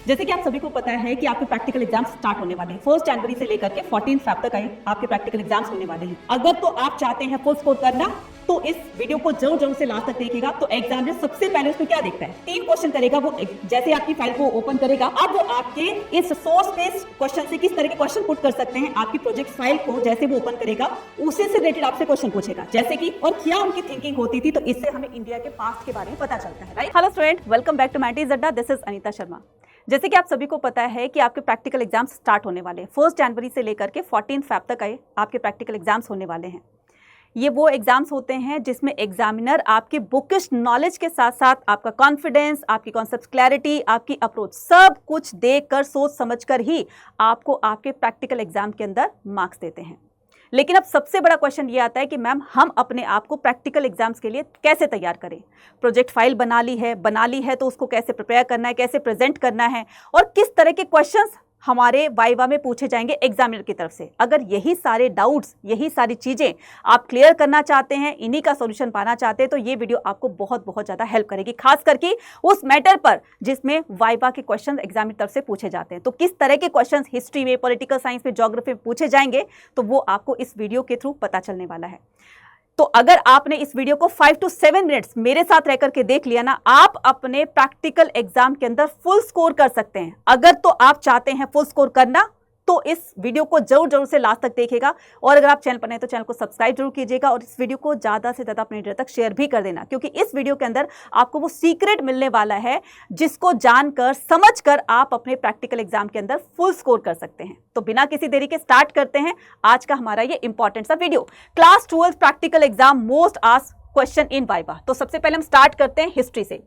जैसे कि आप सभी को पता है कि आपके प्रैक्टिकल एग्जाम स्टार्ट होने वाले हैं। 1 जनवरी से लेकर के 14 फेब तक आपके प्रैक्टिकल एग्जाम्स होने वाले हैं। अगर तो आप चाहते हैं फुल स्कोर करना तो इस वीडियो को जरूर से लास्ट तक देखिएगा। तो एग्जामिनर सबसे पहले उसमें क्या देखता है, 3 क्वेश्चन करेगा। वो जैसे आपकी फाइल को ओपन करेगा, अब वो आपके इस सोर्स बेस्ड क्वेश्चन से किस तरह के क्वेश्चन पुट कर सकते हैं, आपकी प्रोजेक्ट फाइल को जैसे वो ओपन करेगा उसी से रिलेटेड आपसे क्वेश्चन पूछेगा, जैसे कि और क्या उनकी थिंकिंग होती थी। तो इससे हमें इंडिया के पास्ट के बारे में पता चलता है, right. Hello student, welcome back to Matty's adda. This is Anita Sharma. जैसे कि आप सभी को पता है कि आपके प्रैक्टिकल एग्जाम्स स्टार्ट होने वाले हैं। 1 जनवरी से लेकर के 14 फेब तक आपके प्रैक्टिकल एग्जाम्स होने वाले हैं। ये वो एग्जाम्स होते हैं जिसमें एग्जामिनर आपकी बुकिश नॉलेज के साथ साथ आपका कॉन्फिडेंस, आपकी कॉन्सेप्ट क्लैरिटी, आपकी अप्रोच सब कुछ देखकर सोच समझकर ही आपको आपके प्रैक्टिकल एग्जाम के अंदर मार्क्स देते हैं। लेकिन अब सबसे बड़ा क्वेश्चन ये आता है कि मैम हम अपने आप को प्रैक्टिकल एग्जाम्स के लिए कैसे तैयार करें। प्रोजेक्ट फाइल बना ली है तो उसको कैसे प्रिपेयर करना है, कैसे प्रेजेंट करना है और किस तरह के क्वेश्चंस हमारे वाइवा में पूछे जाएंगे एग्जामिनर की तरफ से। अगर यही सारे डाउट्स, यही सारी चीजें आप क्लियर करना चाहते हैं, इन्हीं का सॉल्यूशन पाना चाहते हैं, तो ये वीडियो आपको बहुत ज्यादा हेल्प करेगी, खास करके उस मैटर पर जिसमें वाइवा के क्वेश्चन एग्जामिनर की तरफ से पूछे जाते हैं। तो किस तरह के क्वेश्चन हिस्ट्री में, पॉलिटिकल साइंस में, ज्योग्राफी में पूछे जाएंगे, तो वो आपको इस वीडियो के थ्रू पता चलने वाला है। तो अगर आपने इस वीडियो को 5 to 7 मिनट्स मेरे साथ रहकर के देख लिया ना, आप अपने प्रैक्टिकल एग्जाम के अंदर फुल स्कोर कर सकते हैं। अगर तो आप चाहते हैं फुल स्कोर करना तो इस वीडियो को जरूर से लास्ट तक देखिएगा। और अगर आप चैनल पर नए तो चैनल को सब्सक्राइब जरूर कीजिएगा और इस वीडियो को ज्यादा से ज्यादा अपने तक शेयर भी कर देना, क्योंकि इस वीडियो के अंदर आपको वो सीक्रेट मिलने वाला है जिसको जानकर, समझकर आप अपने प्रैक्टिकल एग्जाम के अंदर फुल स्कोर कर सकते हैं। तो बिना किसी देरी के स्टार्ट करते हैं आज का हमारा ये इंपॉर्टेंट सा video, class 12 practical exam most asked question in viva. तो सबसे पहले हम स्टार्ट करते हैं हिस्ट्री से।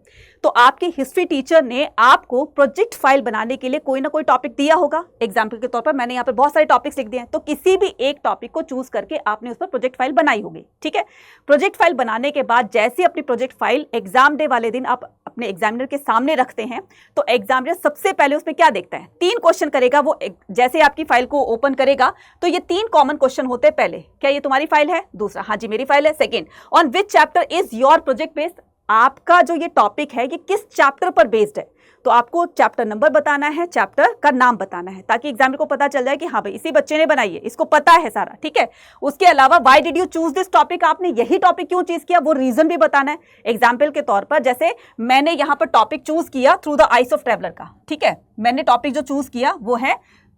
तो आपकी हिस्ट्री टीचर ने आपको प्रोजेक्ट फाइल बनाने के लिए कोई ना कोई टॉपिक दिया होगा। एग्जाम्पल के तौर पर मैंने यहाँ पर बहुत सारे टॉपिक्स लिख दिए हैं, तो किसी भी एक टॉपिक को चूज करके आपने उस पर प्रोजेक्ट फाइल बनाई होगी, ठीक है। प्रोजेक्ट फाइल बनाने के बाद जैसे अपनी प्रोजेक्ट फाइल एग्जाम डे वाले दिन आप अपने एग्जामिनर के सामने रखते हैं, तो एग्जामिनर सबसे पहले उसमें क्या देखता है, 3 क्वेश्चन करेगा। वो जैसे आपकी फाइल को ओपन करेगा तो ये 3 कॉमन क्वेश्चन होते हैं। पहले, क्या ये तुम्हारी फाइल है? दूसरा, हाँ जी मेरी फाइल है। Second, on which chapter is your project based, आपका जो ये टॉपिक है ये किस चैप्टर पर बेस्ड है। तो आपको चैप्टर नंबर बताना है, चैप्टर का नाम बताना है, ताकि एग्जामिनर को पता चल जाए कि हाँ भाई इसी बच्चे ने बनाई है, इसको पता है सारा, ठीक है। उसके अलावा why did you choose this topic, आपने यही टॉपिक क्यों चूज किया, वो रीजन भी बताना है। एग्जाम्पल के तौर पर जैसे मैंने यहाँ पर टॉपिक चूज किया through the eyes of traveller का, ठीक है। मैंने टॉपिक जो चूज किया वो है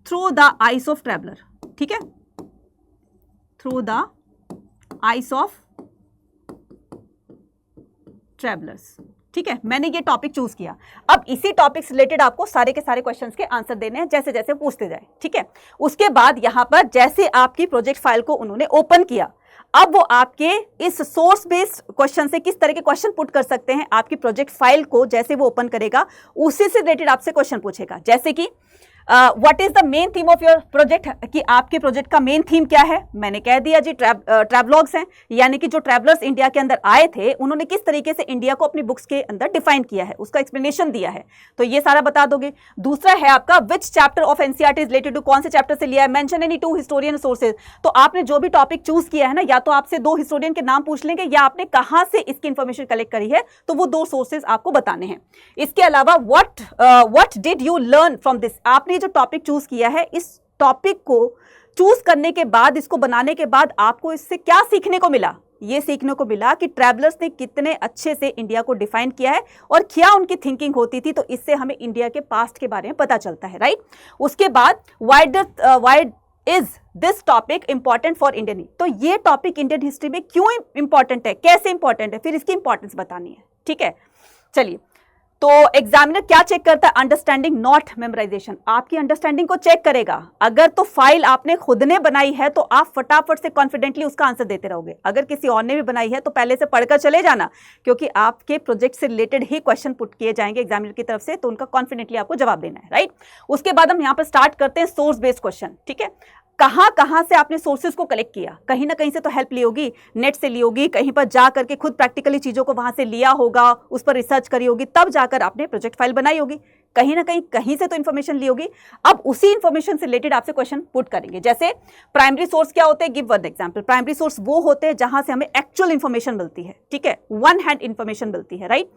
through the eyes of traveller, ठीक है, through the eyes of travellers, ठीक है। मैंने ये टॉपिक चूज किया। अब इसी टॉपिक से रिलेटेड आपको सारे के सारे क्वेश्चंस के आंसर देने हैं, जैसे जैसे पूछते जाए, ठीक है। उसके बाद यहां पर जैसे आपकी प्रोजेक्ट फाइल को उन्होंने ओपन किया, अब वो आपके इस सोर्स बेस्ड क्वेश्चन से किस तरह के क्वेश्चन पुट कर सकते हैं। आपकी प्रोजेक्ट फाइल को जैसे वो ओपन करेगा उसी से रिलेटेड आपसे क्वेश्चन पूछेगा, जैसे कि what is the main theme of your project, कि आपके प्रोजेक्ट का मेन थीम क्या है। मैंने कह दिया जी ट्रैवलॉग्स हैं, यानी कि जो ट्रैवलर्स इंडिया के अंदर आए थे उन्होंने किस तरीके से इंडिया को अपनी बुक्स के अंदर डिफाइन किया है, उसका एक्सप्लेनेशन दिया है, तो ये सारा बता दोगे। दूसरा है आपका which chapter of NCERT is related to, कौन से चैप्टर से लिया है। मेंशन एनी 2 हिस्टोरियन सोर्सेज, तो आपने जो भी टॉपिक चूज किया है ना, या तो आपसे 2 हिस्टोरियन के नाम पूछ लेंगे या आपने कहां से इसकी इंफॉर्मेशन कलेक्ट करी है, तो वो 2 सोर्सेज आपको बताने हैं। इसके अलावा what did you learn from this, आपने जो टॉपिक चूज किया है, इस टॉपिक को चूज करने के बाद, इसको बनाने के बाद आपको इससे क्या सीखने को मिला। ये सीखने को मिला कि ट्रैवलर्स ने कितने अच्छे से इंडिया को डिफाइन किया है और क्या उनकी थिंकिंग होती थी, तो इससे हमें इंडिया के पास्ट के बारे में पता चलता है, राइट। उसके बाद why is this topic important for Indian, तो ये टॉपिक इंडियन हिस्ट्री में क्यों इंपॉर्टेंट है, कैसे इंपॉर्टेंट है, फिर इसकी इंपॉर्टेंस बतानी है, ठीक है। चलिए, तो एग्जामिनर क्या चेक करता है, अंडरस्टैंडिंग नॉट मेमोराइजेशन, आपकी अंडरस्टैंडिंग को चेक करेगा। अगर तो फाइल आपने खुद ने बनाई है तो आप फटाफट से कॉन्फिडेंटली उसका आंसर देते रहोगे। अगर किसी और ने भी बनाई है तो पहले से पढ़कर चले जाना, क्योंकि आपके प्रोजेक्ट से रिलेटेड ही क्वेश्चन पुट किए जाएंगे एग्जामिनर की तरफ से, तो उनका कॉन्फिडेंटली आपको जवाब देना है, राइट। उसके बाद हम यहाँ पर स्टार्ट करते हैं सोर्स बेस्ड क्वेश्चन, ठीक है। कहां से आपने सोर्सेज को कलेक्ट किया, कहीं ना कहीं से तो हेल्प ली होगी, नेट से ली होगी, कहीं पर जा करके खुद प्रैक्टिकली चीजों को वहां से लिया होगा, उस पर रिसर्च करी होगी, तब जाकर आपने प्रोजेक्ट फाइल बनाई होगी। कहीं ना कहीं से तो इन्फॉर्मेशन ली होगी। अब उसी इन्फॉर्मेशन से रिलेटेड आपसे क्वेश्चन पुट करेंगे, जैसे प्राइमरी सोर्स क्या होते हैं, give one example. Primary source वो होते हैं जहां से हमें एक्चुअल इन्फॉर्मेशन मिलती है, ठीक है, वन हैंड इन्फॉर्मेशन मिलती है, राइट।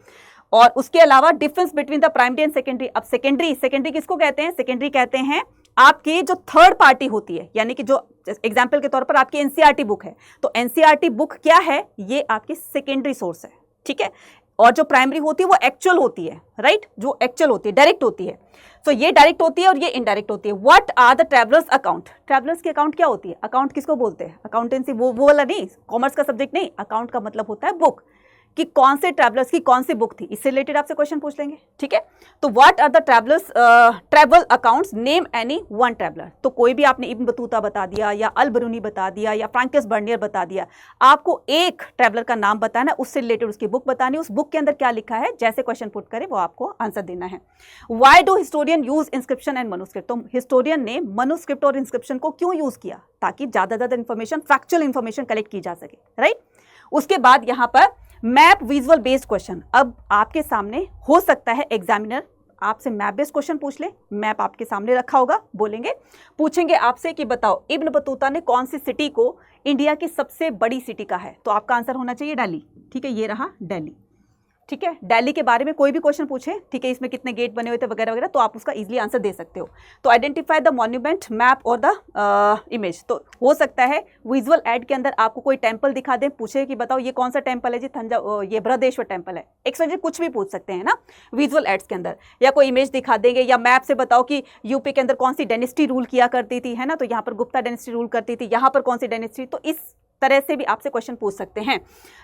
और उसके अलावा difference between the primary and secondary. अब सेकेंडरी किसको कहते हैं? सेकेंडरी कहते हैं आपकी जो थर्ड पार्टी होती है, यानी कि जो एग्जाम्पल के तौर पर आपकी एनसीईआरटी बुक है, तो एनसीईआरटी बुक क्या है? ये आपकी सेकेंडरी सोर्स है, ठीक है। और जो प्राइमरी होती है वो एक्चुअल होती है, राइट, जो एक्चुअल होती है, डायरेक्ट होती है। तो ये डायरेक्ट होती है और ये इनडायरेक्ट होती है। What are the travellers account? Travellers की अकाउंट क्या होती है? अकाउंट किसको बोलते हैं? अकाउंटेंसी वो वाला नहीं, कॉमर्स का सब्जेक्ट नहीं। अकाउंट का मतलब होता है बुक, कि कौन से ट्रैवलर्स की कौन सी बुक थी, इससे रिलेटेड आपसे क्वेश्चन पूछ लेंगे, ठीक है। तो what are the travellers travel accounts, name any one traveller. तो कोई भी आपने इब्न बतूता बता दिया या अल बरूनी बता दिया या फ्रैंकिस बर्नियर बता दिया, आपको एक ट्रैवलर का नाम बताना, उससे रिलेटेड उसकी बुक बतानी, उस बुक के अंदर क्या लिखा है, जैसे क्वेश्चन पुट करे वो आपको आंसर देना है। Why do historian use inscription and manuscript? तो हिस्टोरियन ने मनुस्क्रिप्ट और इंस्क्रिप्शन को क्यों यूज किया? ताकि ज्यादा ज्यादा इंफॉर्मेशन, फैक्चुअल इंफॉर्मेशन कलेक्ट की जा सके, राइट। उसके बाद यहाँ पर मैप विजुअल बेस्ड क्वेश्चन। अब आपके सामने हो सकता है एग्जामिनर आपसे मैप बेस्ड क्वेश्चन पूछ ले। मैप आपके सामने रखा होगा, बोलेंगे, पूछेंगे आपसे कि बताओ इब्न बतूता ने कौन सी सिटी को इंडिया की सबसे बड़ी सिटी कहा है? तो आपका आंसर होना चाहिए दिल्ली, ठीक है, ये रहा दिल्ली, ठीक है। दिल्ली के बारे में कोई भी क्वेश्चन पूछे, ठीक है, इसमें कितने गेट बने हुए थे वगैरह वगैरह, तो आप उसका इजीली आंसर दे सकते हो। तो आइडेंटिफाई द मॉन्यूमेंट, मैप और द इमेज। तो हो सकता है विजुअल एड के अंदर आपको कोई टेम्पल दिखा दे, पूछे कि बताओ ये कौन सा टेम्पल है जी, ये बृहदेश्वर टेम्पल है, एक्सवाइजेड कुछ भी पूछ सकते हैं ना विजुअल एड्स के अंदर, या कोई इमेज दिखा देंगे, या मैप से बताओ कि यूपी के अंदर कौन सी डायनेस्टी रूल किया करती थी, है ना, तो यहाँ पर गुप्ता डायनेस्टी रूल करती थी, यहाँ पर कौन सी डायनेस्टी। तो इस तरह से भी आपसे क्वेश्चन पूछ सकते हैं।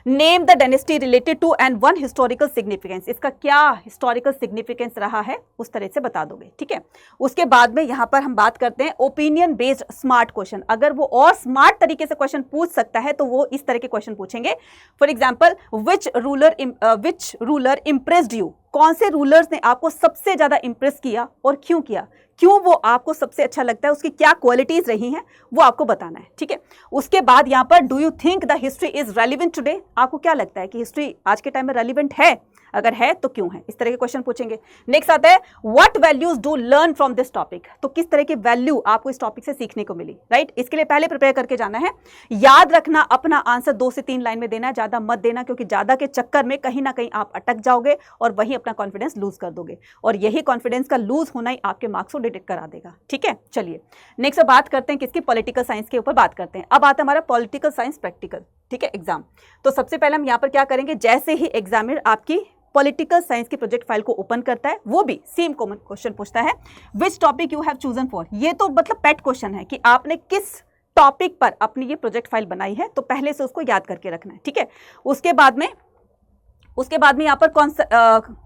Name the dynasty related to and one historical significance, इसका क्या हिस्टोरिकल सिग्निफिकेंस रहा है, उस तरह से बता दोगे, ठीक है। उसके बाद में यहां पर हम बात करते हैं ओपिनियन बेस्ड स्मार्ट क्वेश्चन। अगर वो और स्मार्ट तरीके से क्वेश्चन पूछ सकता है तो वो इस तरह के क्वेश्चन पूछेंगे। For example, which ruler impressed you? कौन से रूलर्स ने आपको सबसे ज्यादा इंप्रेस किया और क्यों किया? क्यों वो आपको सबसे अच्छा लगता है, उसकी क्या क्वालिटीज रही हैं, वो आपको बताना है, ठीक है। उसके बाद यहाँ पर do you think the history is relevant today? आपको क्या लगता है कि हिस्ट्री आज के टाइम में रेलिवेंट है? अगर है तो क्यों है? इस तरह के क्वेश्चन पूछेंगे। नेक्स्ट आता है what values do learn from this topic? तो किस तरह की वैल्यू आपको इस टॉपिक से सीखने को मिली, राइट। इसके लिए पहले प्रिपेयर करके जाना है। याद रखना अपना आंसर 2 से 3 लाइन में देना है, ज्यादा मत देना, क्योंकि ज्यादा के चक्कर में कहीं ना कहीं आप अटक जाओगे और वही अपना कॉन्फिडेंस लूज कर दोगे, और यही कॉन्फिडेंस का लूज होना ही आपके मार्क्स को डिटेक्ट करा देगा, ठीक है। चलिए नेक्स्ट बात करते हैं किसकी, पॉलिटिकल साइंस के ऊपर बात करते हैं। अब आता है हमारा पॉलिटिकल साइंस प्रैक्टिकल, ठीक है, एग्जाम। तो सबसे पहले हम यहाँ पर क्या करेंगे, जैसे ही एग्जामिनर आपकी पॉलिटिकल साइंस की प्रोजेक्ट फाइल को ओपन करता है, वो भी सेम कॉमन क्वेश्चन पूछता है, which topic you have chosen for. ये तो मतलब पेट क्वेश्चन है कि आपने किस टॉपिक पर अपनी ये प्रोजेक्ट फाइल बनाई है, तो पहले से उसको याद करके रखना है, ठीक है। उसके बाद में यहाँ पर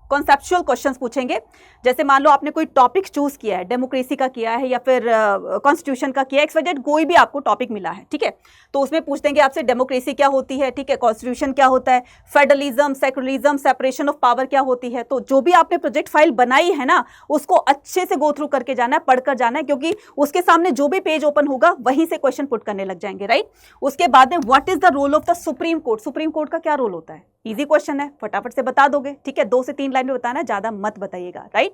कॉन्सेप्चुअल क्वेश्चंस पूछेंगे। जैसे मान लो आपने कोई टॉपिक चूज किया है, डेमोक्रेसी का किया है या फिर कॉन्स्टिट्यूशन का किया है, एक्सवाइजेड कोई भी आपको टॉपिक मिला है, ठीक है। तो उसमें पूछ देंगे आपसे डेमोक्रेसी क्या होती है, ठीक है, कॉन्स्टिट्यूशन क्या होता है, federalism, secularism, separation of power क्या होती है। तो जो भी आपने प्रोजेक्ट फाइल बनाई है ना, उसको अच्छे से गो थ्रू करके जाना है, पढ़कर जाना है, क्योंकि उसके सामने जो भी पेज ओपन होगा वहीं से क्वेश्चन पुट करने लग जाएंगे, राइट। उसके बाद में what is the role of the supreme court? Supreme court का क्या रोल होता है? इजी क्वेश्चन है, फटाफट से बता दोगे, ठीक है। 2 से 3 लाइन में बताना, ज्यादा मत बताइएगा, राइट।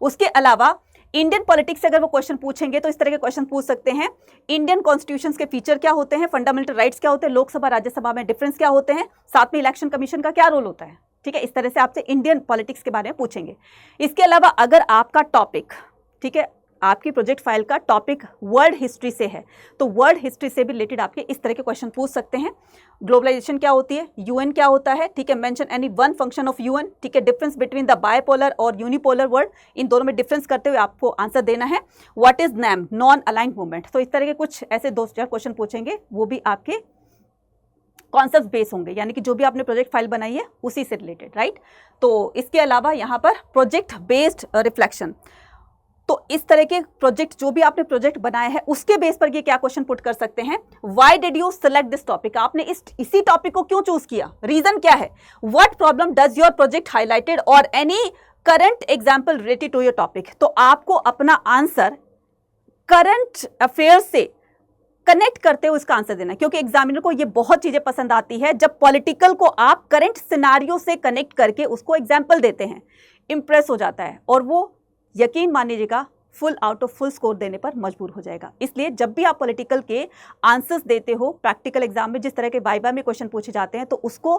उसके अलावा इंडियन पॉलिटिक्स से अगर वो क्वेश्चन पूछेंगे तो इस तरह के क्वेश्चन पूछ सकते हैं। इंडियन कॉन्स्टिट्यूशन के फीचर क्या होते हैं, फंडामेंटल राइट्स क्या होते हैं, लोकसभा राज्यसभा में डिफरेंस क्या होते हैं, साथ में इलेक्शन कमीशन का क्या रोल होता है, ठीक है। इस तरह से आपसे इंडियन पॉलिटिक्स के बारे में पूछेंगे। इसके अलावा अगर आपका टॉपिक, ठीक है, आपकी प्रोजेक्ट फाइल का टॉपिक वर्ल्ड हिस्ट्री से है, तो वर्ल्ड हिस्ट्री से भी रिलेटेड आपके इस तरह के क्वेश्चन पूछ सकते हैं। ग्लोबलाइजेशन क्या होती है, यूएन क्या होता है, ठीक है, mention any one function of UN, ठीक है, डिफरेंस बिटवीन द बायपोलर और यूनिपोलर वर्ल्ड, इन दोनों में डिफरेंस करते हुए आपको आंसर देना है। What is NAM, non aligned movement. तो इस तरह के कुछ ऐसे 2-4 क्वेश्चन पूछेंगे, वो भी आपके कॉन्सेप्ट बेस होंगे, यानी कि जो भी आपने प्रोजेक्ट फाइल बनाई है उसी से रिलेटेड, राइट। तो इसके अलावा यहाँ पर प्रोजेक्ट बेस्ड रिफ्लेक्शन, तो इस तरह के प्रोजेक्ट जो भी आपने प्रोजेक्ट बनाया है उसके बेस पर ये क्या क्वेश्चन पुट कर सकते हैं। Why did you select this topic, आपने इसी टॉपिक को क्यों चूज किया, रीजन क्या है। What problem does your project highlighted और any current example related to your topic. तो आपको अपना आंसर करंट अफेयर से कनेक्ट करते हुए उसका आंसर देना, क्योंकि एग्जामिनर को ये बहुत चीजें पसंद आती है जब पॉलिटिकल को आप करंट सिनारियो से कनेक्ट करके उसको एग्जाम्पल देते हैं, इंप्रेस हो जाता है और वो यकीन मान लीजिएगा full out of full score देने पर मजबूर हो जाएगा। इसलिए जब भी आप पॉलिटिकल के आंसर्स देते हो प्रैक्टिकल एग्जाम में, जिस तरह के वाइवा में क्वेश्चन पूछे जाते हैं, तो उसको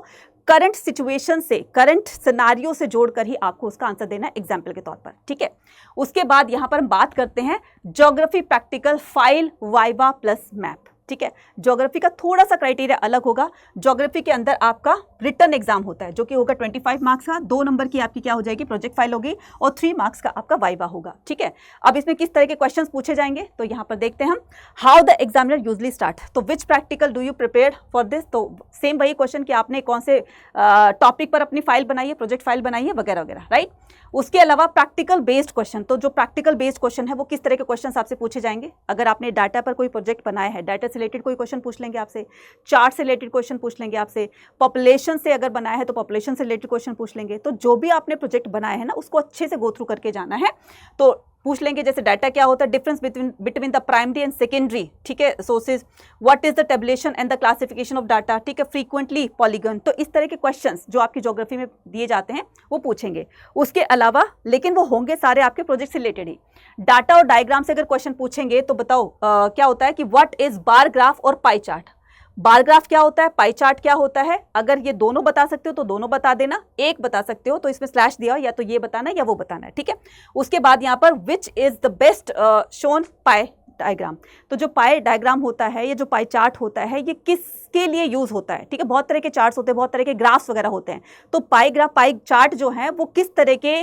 करंट सिचुएशन से, करंट सिनारियो से जोड़कर ही आपको उसका आंसर देना है एग्जाम्पल के तौर पर, ठीक है। उसके बाद यहां पर हम बात करते हैं geography practical file viva plus map, ठीक है। ज्योग्राफी का थोड़ा सा क्राइटेरिया अलग होगा। ज्योग्राफी के अंदर आपका रिटन एग्जाम होता है जो कि होगा 25 मार्क्स का, 2 नंबर की आपकी क्या हो जाएगी, प्रोजेक्ट फाइल होगी, और 3 मार्क्स का आपका वाइवा होगा, ठीक है। अब इसमें किस तरह के क्वेश्चंस पूछे जाएंगे तो यहां पर देखते हैं हम, how the examiner usually start, तो which practical do you prepare for this, तो सेम वही क्वेश्चन कि आपने कौन से टॉपिक पर अपनी फाइल बनाई है, प्रोजेक्ट फाइल बनाई है वगैरह वगैरह, राइट। उसके अलावा प्रैक्टिकल बेस्ड क्वेश्चन, तो जो प्रैक्टिकल बेस्ड क्वेश्चन है वो किस तरह के क्वेश्चन आपसे पूछे जाएंगे। अगर आपने डाटा पर कोई प्रोजेक्ट बनाया है, डाटा से रिलेटेड कोई क्वेश्चन पूछ लेंगे आपसे, चार्ट से रिलेटेड क्वेश्चन पूछ लेंगे आपसे, पॉपुलेशन से अगर बनाया है तो पॉपुलेशन से रिलेटेड क्वेश्चन पूछ लेंगे। तो जो भी आपने प्रोजेक्ट बनाया है ना, उसको अच्छे से गो थ्रू करके जाना है। तो पूछ लेंगे जैसे डाटा क्या होता है, difference between the primary and secondary, ठीक है, sources, what is the tabulation and the classification of data, ठीक है, फ्रीक्वेंटली पॉलीगन। तो इस तरह के क्वेश्चंस जो आपकी ज्योग्राफी में दिए जाते हैं वो पूछेंगे। उसके अलावा लेकिन वो होंगे सारे आपके प्रोजेक्ट से रिलेटेड ही। डाटा और डायग्राम से अगर क्वेश्चन पूछेंगे तो बताओ क्या होता है कि व्हाट इज बार ग्राफ और पाई चार्ट। बार ग्राफ क्या होता है, पाई चार्ट क्या होता है, अगर ये दोनों बता सकते हो तो दोनों बता देना, एक बता सकते हो तो इसमें स्लैश दिया या तो ये बताना या वो बताना है, ठीक है। उसके बाद यहाँ पर which is the best shown pi diagram, तो जो पाई डायग्राम होता है, ये जो पाई चार्ट होता है, ये किसके लिए यूज होता है, ठीक है। बहुत तरह के चार्ट्स होते हैं, बहुत तरह के ग्राफ्स वगैरह होते हैं। तो पाई ग्राफ, पाई चार्ट जो है वो किस तरह के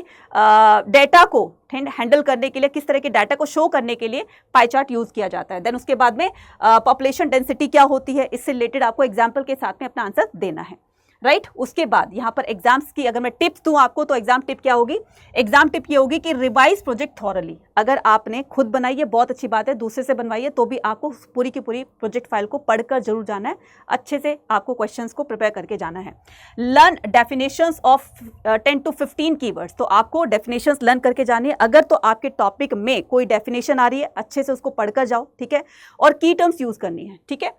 डेटा को हैंडल करने के लिए, किस तरह के डाटा को शो करने के लिए पाई चार्ट यूज किया जाता है। देन उसके बाद में पॉपुलेशन डेंसिटी क्या होती है, इससे रिलेटेड आपको एग्जाम्पल के साथ में अपना आंसर देना है, राइट। उसके बाद यहाँ पर एग्जाम्स की अगर मैं टिप्स दूं आपको, तो एग्जाम टिप क्या होगी, एग्जाम टिप ये होगी कि रिवाइज प्रोजेक्ट थॉरली। अगर आपने खुद बनाई है बहुत अच्छी बात है, दूसरे से बनवाइए, तो भी आपको पूरी की पूरी प्रोजेक्ट फाइल को पढ़कर जरूर जाना है, अच्छे से आपको क्वेश्चंस को प्रिपेयर करके जाना है। Learn definitions of 10 to 15 keywords, तो आपको डेफिनेशंस लर्न करके जानी है। अगर तो आपके टॉपिक में कोई डेफिनेशन आ रही है, अच्छे से उसको पढ़कर जाओ, ठीक है, और की टर्म्स यूज करनी है, ठीक है।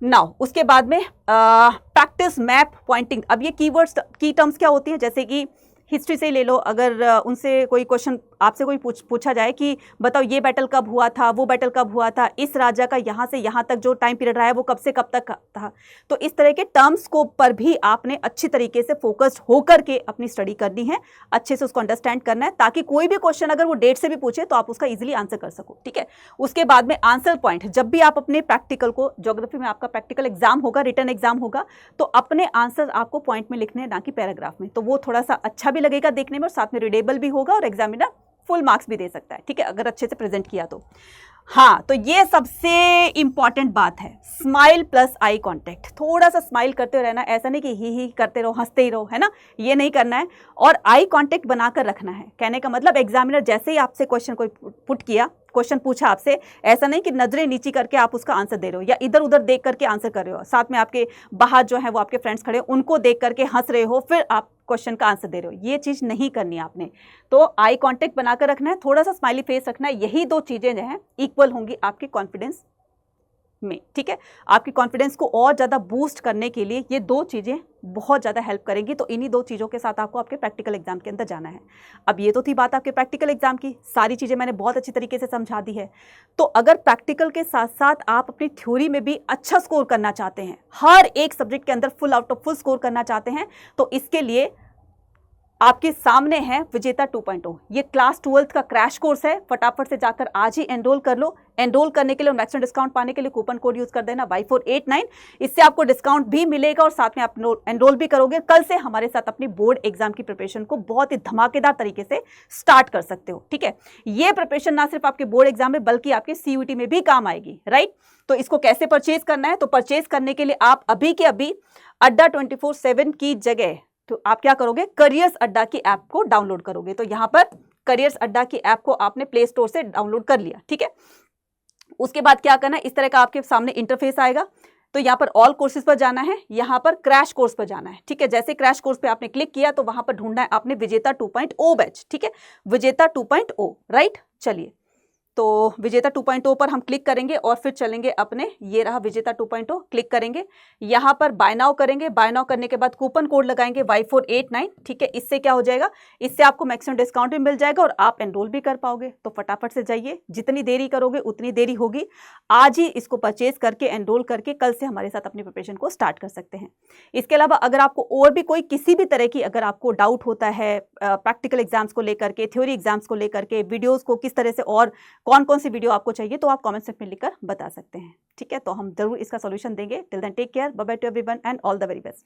नाउ उसके बाद में प्रैक्टिस मैप पॉइंटिंग। अब ये कीवर्ड्स, की टर्म्स क्या होती हैं, जैसे कि हिस्ट्री से ले लो, अगर उनसे कोई क्वेश्चन आपसे कोई पूछा जाए कि बताओ ये बैटल कब हुआ था, वो बैटल कब हुआ था, इस राजा का यहाँ से यहाँ तक जो टाइम पीरियड रहा है वो कब से कब तक था, तो इस तरह के टर्म्स को पर भी आपने अच्छी तरीके से फोकस्ड होकर के अपनी स्टडी करनी है, अच्छे से उसको अंडरस्टैंड करना है, ताकि कोई भी क्वेश्चन अगर वो डेट से भी पूछे तो आप उसका इजिली आंसर कर सको, ठीक है। उसके बाद में आंसर पॉइंट, जब भी आप अपने प्रैक्टिकल को, ज्योग्राफी में आपका प्रैक्टिकल एग्जाम होगा, रिटन एग्जाम होगा, तो अपने आंसर आपको पॉइंट में लिखने हैं, ना कि पैराग्राफ में। तो वो थोड़ा सा अच्छा भी लगेगा देखने में और साथ में रीडेबल भी होगा और एग्जामिनर फुल मार्क्स भी दे सकता है, ठीक है, अगर अच्छे से प्रेजेंट किया तो। हाँ, तो ये सबसे इंपॉर्टेंट बात है, स्माइल प्लस आई कांटेक्ट। थोड़ा सा स्माइल करते रहना, ऐसा नहीं कि ही करते रहो, हंसते ही रहो, है ना, ये नहीं करना है। और आई कांटेक्ट बनाकर रखना है। कहने का मतलब एग्जामिनर जैसे ही आपसे क्वेश्चन कोई पुट किया, क्वेश्चन पूछा आपसे, ऐसा नहीं कि नजरें नीची करके आप उसका आंसर दे रहे हो या इधर उधर देख करके आंसर कर रहे हो, साथ में आपके बाहर जो है वो आपके फ्रेंड्स खड़े हो, उनको देख करके हंस रहे हो, फिर आप क्वेश्चन का आंसर दे रहे हो, ये चीज़ नहीं करनी है आपने। तो आई कांटेक्ट बनाकर रखना है, थोड़ा सा स्माइली फेस रखना है, यही दो चीज़ें जो हैं इक्वल होंगी आपके कॉन्फिडेंस में, ठीक है। आपकी कॉन्फिडेंस को और ज़्यादा बूस्ट करने के लिए ये दो चीज़ें बहुत ज़्यादा हेल्प करेंगी। तो इन्हीं दो चीज़ों के साथ आपको आपके प्रैक्टिकल एग्जाम के अंदर जाना है। अब ये तो थी बात आपके प्रैक्टिकल एग्जाम की, सारी चीज़ें मैंने बहुत अच्छी तरीके से समझा दी है। तो अगर प्रैक्टिकल के साथ साथ आप अपनी थ्योरी में भी अच्छा स्कोर करना चाहते हैं, हर एक सब्जेक्ट के अंदर full out of full score करना चाहते हैं, तो इसके लिए आपके सामने है विजेता 2.0। ये क्लास 12th का क्रैश कोर्स है, फटाफट से जाकर आज ही एनरोल कर लो। एनरोल करने के लिए मैक्सिमम डिस्काउंट पाने के लिए कूपन कोड यूज कर देना Y489, इससे आपको डिस्काउंट भी मिलेगा और साथ में आप एनरोल भी करोगे। कल से हमारे साथ अपनी बोर्ड एग्जाम की प्रिपरेशन को बहुत ही धमाकेदार तरीके से स्टार्ट कर सकते हो, ठीक है। ये प्रिपरेशन ना सिर्फ आपके बोर्ड एग्जाम में बल्कि आपके CUET में भी काम आएगी, राइट। तो इसको कैसे परचेज करना है, तो परचेज करने के लिए आप अभी के अभी अड्डा 24/7 की जगह तो आप क्या करोगे, करियर्स अड्डा की ऐप को डाउनलोड करोगे। तो यहाँ पर करियर्स अड्डा की ऐप को आपने प्ले स्टोर से डाउनलोड कर लिया, ठीक है। उसके बाद क्या करना है, इस तरह का आपके सामने इंटरफेस आएगा। तो यहाँ पर ऑल कोर्सेज पर जाना है, यहाँ पर क्रैश कोर्स पर जाना है, ठीक है। जैसे क्रैश कोर्स पे आपने क्लिक किया तो वहां पर ढूंढना है आपने विजेता 2.0 बैच, ठीक है, विजेता 2.0, राइट। चलिए तो विजेता 2.0 पर हम क्लिक करेंगे और फिर चलेंगे अपने, ये रहा विजेता 2.0, क्लिक करेंगे, यहाँ पर बाय नाउ करेंगे, बाय नाउ करने के बाद कूपन कोड लगाएंगे Y489, ठीक है। इससे क्या हो जाएगा, इससे आपको मैक्सिमम डिस्काउंट भी मिल जाएगा और आप एनरोल भी कर पाओगे। तो फटाफट से जाइए, जितनी देरी करोगे उतनी देरी होगी। आज ही इसको परचेज करके एनरोल करके कल से हमारे साथ अपनी प्रिपरेशन को स्टार्ट कर सकते हैं। इसके अलावा अगर आपको और भी कोई किसी भी तरह की अगर आपको डाउट होता है प्रैक्टिकल एग्जाम्स को लेकर के, थ्योरी एग्जाम्स को लेकर के, वीडियोस को किस तरह से और कौन कौन सी वीडियो आपको चाहिए, तो आप कमेंट सेक्शन में लिखकर बता सकते हैं, ठीक है। तो हम जरूर इसका सॉल्यूशन देंगे। Till then take care, bye bye to everyone and all the very best.